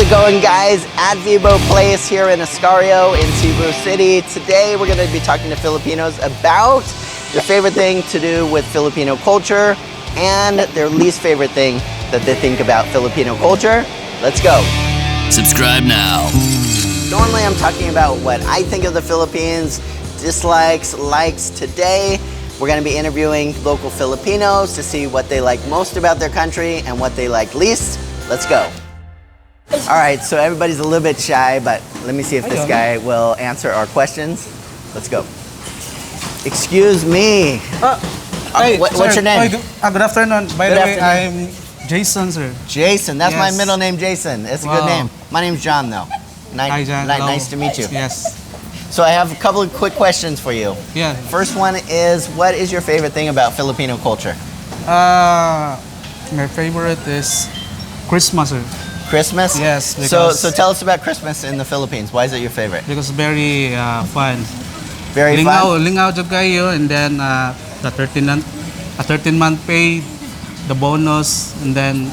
it going, guys? At Vivo Place here in Escario in Cebu City. Today we're going to be talking to Filipinos about their favorite thing to do with Filipino culture and their least favorite thing that they think about Filipino culture. Let's go. Subscribe now. Normally I'm talking about what I think of the Philippines, dislikes, likes. Today we're going to be interviewing local Filipinos to see what they like most about their country and what they like least. Let's go. All right, so everybody's a little bit shy, but let me see if this guy will answer our questions. Let's go. Excuse me. What's your name? Good afternoon. By the way, I'm Jason, sir. Jason, that's my Yes. middle name, Jason. It's a good name. My name's John, though. Hi, John. Hello. Nice to meet you. Yes. So I have a couple of quick questions for you. Yeah. First one is, what is your favorite thing about Filipino culture? My favorite is Christmas, sir. Christmas? Yes, So because- tell us about Christmas in the Philippines. Why is it your favorite? Because very fun. Very fun? Lingaw jud kayo, and then the 13-month pay, the bonus, and then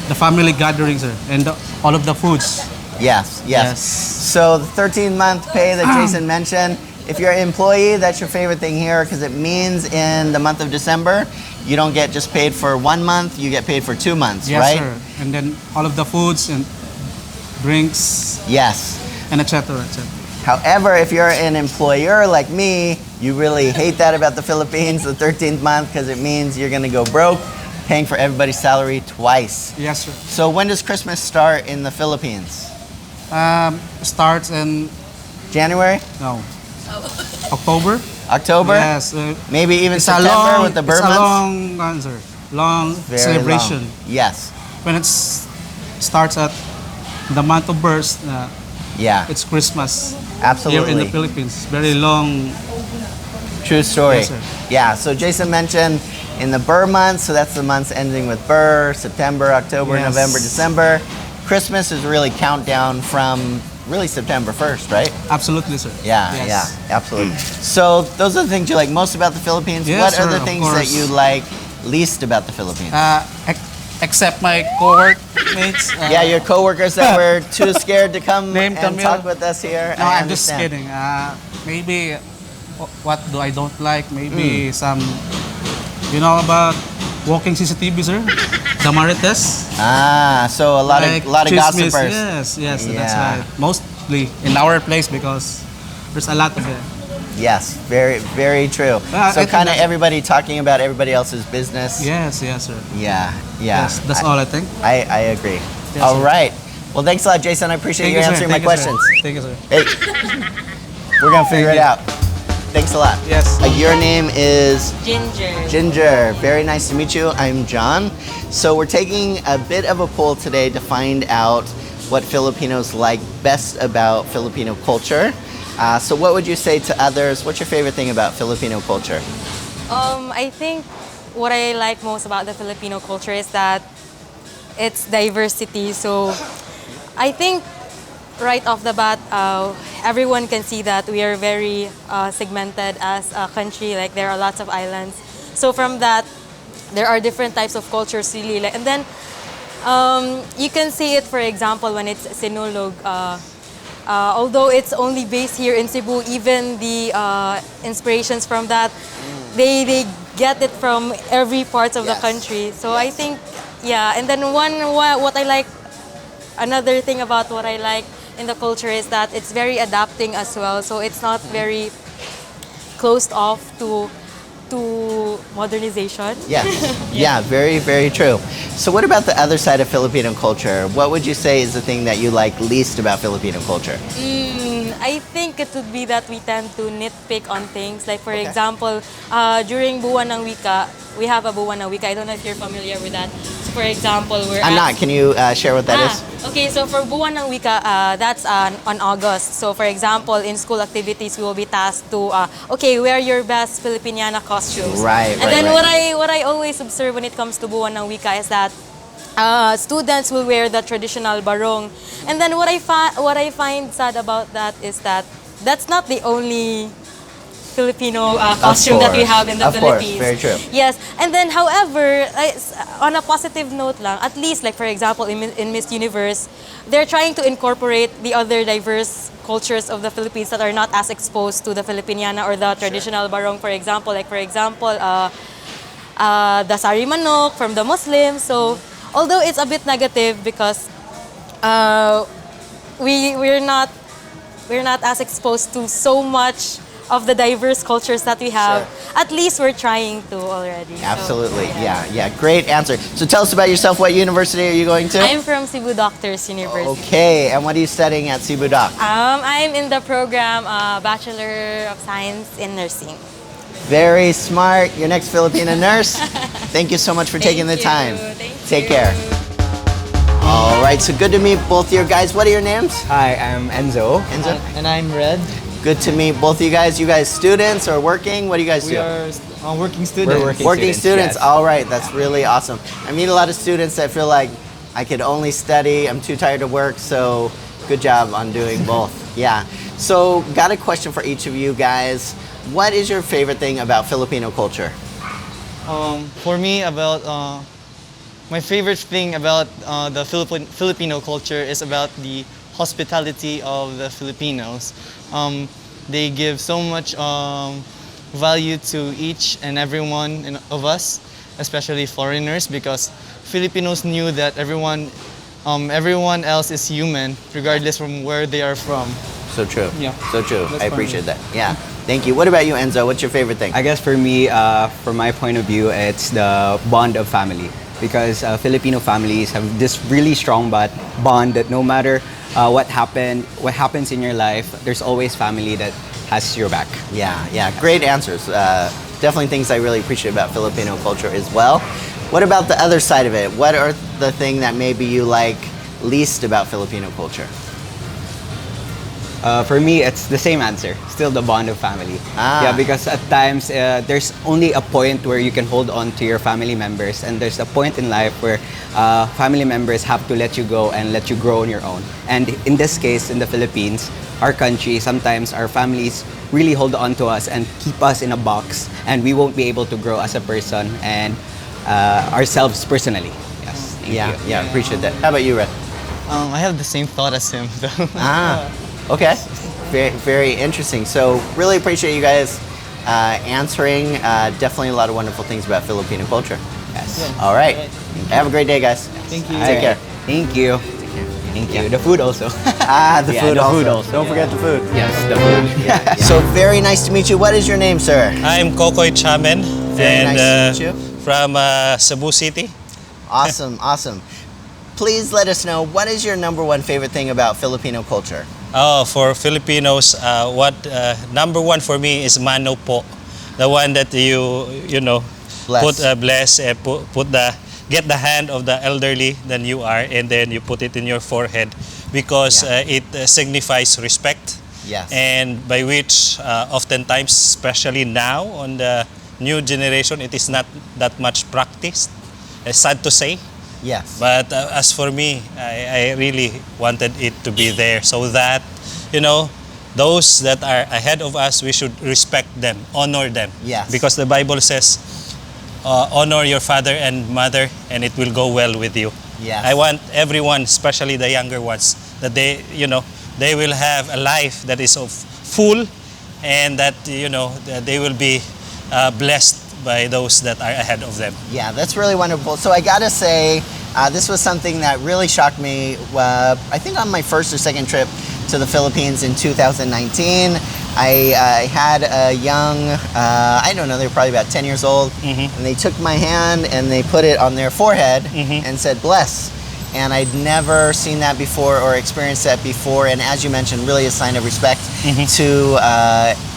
the family gatherings, sir, and all of the foods. Yes. Yes. So the 13-month pay that Jason mentioned, if you're an employee, that's your favorite thing here because it means in the month of December, you don't get just paid for 1 month, you get paid for 2 months, Yes, right? sir. And then all of the foods and drinks Yes. and etc. etc. However, if you're an employer like me, you really hate that about the Philippines, the 13th month, because it means you're going to go broke, paying for everybody's salary twice. Yes, sir. So when does Christmas start in the Philippines? Starts in January? October. October? Yes. Maybe even It's a September long, with the it's a Burmans? long answer. Long Very celebration. long. Yes. When it starts at the month of birth, Yeah. it's Christmas Absolutely. here in the Philippines. Very long. True story. Yes, sir. Yeah, so Jason mentioned in the Burr months, so that's the months ending with Burr, September, October, Yes. November, December. Christmas is really countdown from really September 1st, right? Absolutely, sir. Yeah, Yes. yeah, absolutely. So those are the things you like most about the Philippines. Yes, what are sir, the of things that course. you like least about the Philippines? Except my co-workmates. Yeah, your coworkers that were too scared to come Name and Camille. talk with us here. No, I I'm just understand. kidding. Maybe what do I don't like? Maybe some, you know about walking CCTV, sir? The Marites. So a lot of chismis. gossipers. Yes, that's Yeah. right. Mostly in our place because there's a lot of it. Yes, very, very true. I So think kind of that's- everybody talking about everybody else's business. Yes, sir. Yeah. Yes, that's all I think. I agree. Yes, All sir. right. Well, thanks a lot, Jason. I appreciate you sir. answering my Thank you, sir. questions. Thank you, sir. Hey, we're gonna figure it you. out. Thanks a lot. Yes. Your name is Ginger. Ginger. Very nice to meet you. I'm John. So we're taking a bit of a poll today to find out what Filipinos like best about Filipino culture. So what would you say to others? What's your favorite thing about Filipino culture? I think what I like most about the Filipino culture is that it's diversity. So I think right off the bat, everyone can see that we are very segmented as a country. Like there are lots of islands. So from that, there are different types of cultures really. And then you can see it, for example, when it's Sinulog. Although it's only based here in Cebu, even the inspirations from that, they get it from every part of the country. So I think, yeah. And then what I like, another thing about what I like in the culture is that it's very adapting as well. So it's not very closed off to modernization. Yes. Yeah, very, very true. So what about the other side of Filipino culture? What would you say is the thing that you like least about Filipino culture? I think it would be that we tend to nitpick on things. Like for example, during Buwan ng Wika, we have a Buwan ng Wika. I don't know if you're familiar with that. So for example, I'm not. Can you share what that is? Okay, so for Buwan ng Wika, that's on August. So for example, in school activities, we will be tasked to, wear your best Filipiniana costumes. Right, And then right. what I always observe when it comes to Buwan ng Wika is that students will wear the traditional barong. And then what I find sad about that is that that's not the only Filipino costume that we have in the Of course, Philippines. very true. Yes, and then however, on a positive note lang, at least like for example in Miss Universe, they're trying to incorporate the other diverse cultures of the Philippines that are not as exposed to the Filipiniana or the traditional barong, for example. Like for example, the sari manok from the Muslims. So although it's a bit negative because we're not as exposed to so much of the diverse cultures that we have. At least we're trying to already. So, Absolutely. Yeah. Great answer. So tell us about yourself. What university are you going to? I'm from Cebu Doctors University. Okay. And what are you studying at Cebu Doc? I'm in the program Bachelor of Science in Nursing. Very smart. Your next Filipina nurse. Thank you so much for taking the time. Take care. All right. So good to meet both your guys. What are your names? Hi, I'm Enzo. Enzo. And I'm Red. Good to meet both of you guys. You guys students or working? What do you guys do? We are working students. We're Working students. yes. All right, that's really awesome. I meet a lot of students that feel like I could only study. I'm too tired to work. So good job on doing both. Yeah. So got a question for each of you guys. What is your favorite thing about Filipino culture? For me, about my favorite thing about the Filipino culture is about the hospitality of the Filipinos. They give so much value to each and every one of us, especially foreigners, because Filipinos knew that everyone else is human, regardless from where they are from. So true. Yeah. So true. That's I appreciate that. Yeah. Thank you. What about you, Enzo? What's your favorite thing? I guess for me, from my point of view, it's the bond of family. Because Filipino families have this really strong bond that no matter what happens in your life, there's always family that has your back. Yeah. Great answers. Definitely things I really appreciate about Filipino culture as well. What about the other side of it? What are the thing that maybe you like least about Filipino culture? For me, it's the same answer. Still the bond of family. Ah. Yeah, because at times there's only a point where you can hold on to your family members, and there's a point in life where family members have to let you go and let you grow on your own. And in this case, in the Philippines, our country, sometimes our families really hold on to us and keep us in a box, and we won't be able to grow as a person and ourselves personally. Yes. Thank you. Yeah. Appreciate that. How about you, Red? I have the same thought as him, though. Okay. Very interesting. So really appreciate you guys answering. Definitely a lot of wonderful things about Filipino culture. Yes. All right. Have a great day, guys. Thank you. Take care. Thank you. Thank you. The food also. The Yeah, food the also. food also. Don't forget the food. Yes, the food. So very nice to meet you. What is your name, sir? I'm Kokoy Chamen, Very and nice to meet you. from Cebu City. Awesome. Please let us know, what is your number one favorite thing about Filipino culture? Oh, for Filipinos, what number one for me is mano po, the one that you know Bless. put bless and get the hand of the elderly than you are, and then you put it in your forehead because it signifies respect. Yes. And by which oftentimes, especially now on the new generation, it is not that much practiced. It's sad to say. Yes. But as for me, I really wanted it to be there so that, those that are ahead of us, we should respect them, honor them. Yes. Because the Bible says, honor your father and mother and it will go well with you. Yes. I want everyone, especially the younger ones, that they will have a life that is of full, and that, that they will be blessed by those that are ahead of them. Yeah, that's really wonderful. So I gotta say, this was something that really shocked me. I think on my first or second trip to the Philippines in 2019, I had a young, I don't know, they were probably about 10 years old, and they took my hand and they put it on their forehead and said, bless. And I'd never seen that before or experienced that before. And as you mentioned, really a sign of respect to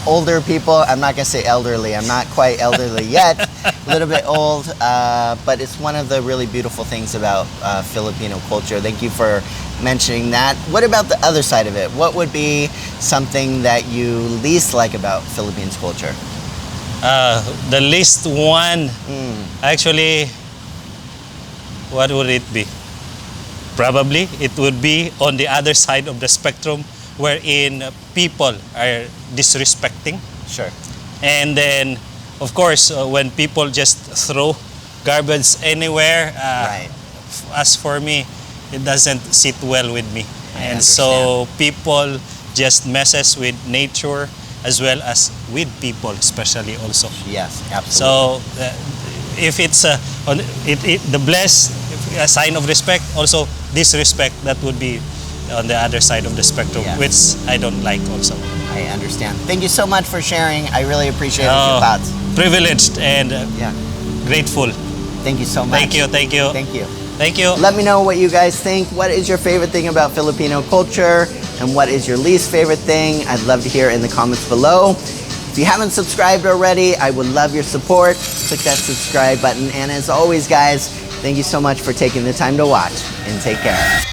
older people. I'm not going to say elderly. I'm not quite elderly yet. A little bit old. But it's one of the really beautiful things about Filipino culture. Thank you for mentioning that. What about the other side of it? What would be something that you least like about Philippines culture? The least one, actually, what would it be? Probably it would be on the other side of the spectrum, wherein people are disrespecting. Sure. And then, of course, when people just throw garbage anywhere, Right. as for me, it doesn't sit well with me. I And so people just messes with nature as well as with people, especially also. Yes, absolutely. So if it's the bless, a sign of respect, also disrespect, that would be on the other side of the spectrum, Yeah. which I don't like also. I understand. Thank you so much for sharing. I really appreciate Oh, your thoughts. Privileged and Yeah. grateful. Thank you so much. Thank you, thank you. Thank you. Thank you. Let me know what you guys think. What is your favorite thing about Filipino culture? And what is your least favorite thing? I'd love to hear in the comments below. If you haven't subscribed already, I would love your support. Click that subscribe button. And as always, guys, thank you so much for taking the time to watch. And take care.